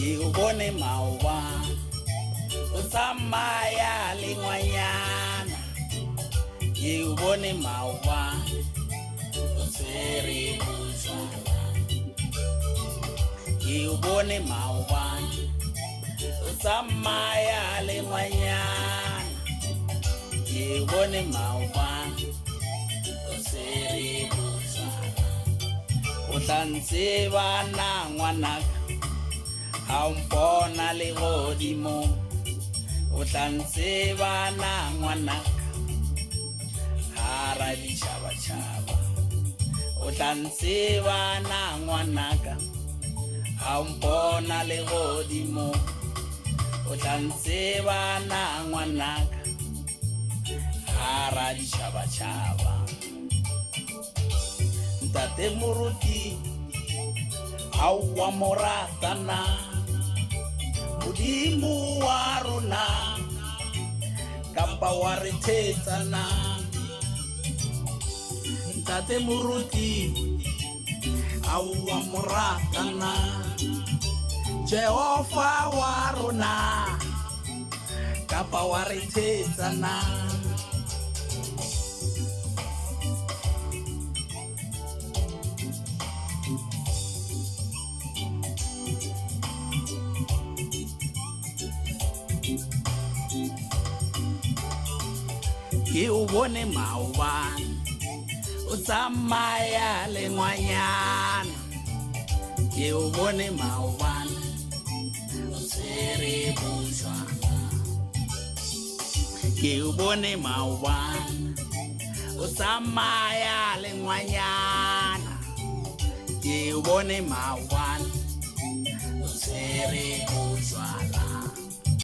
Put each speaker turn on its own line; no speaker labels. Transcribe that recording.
ke o bone maobane o tsamaya le ngwanyana ke o bone maobane o tshwere bojwala ke o bone maobane o tsamaya le ngwanyana ke o bone maobane o tshwere bojwala o tla ntseba na ngwanaka ha o mpona le godimo o tla ntseba na ngwanaka hara ditšhabatšhaba o tla ntseba na ngwanaka ha o mpona le godimo o tla ntseba na ngwanaka hara ditšhabatšhaba ntate moruti ha o wa moratana modimo wa rona kapa wa re thetsana ntate moruti ha o wa moratana Jehova wa rona kapa wa re thetsana ke o bone maobane o tsamaya le ngwanyana ke o bone maobane o tshwere bojwala ke o bone maobane o tsamaya le ngwanyana ke o bone maobane o tshwere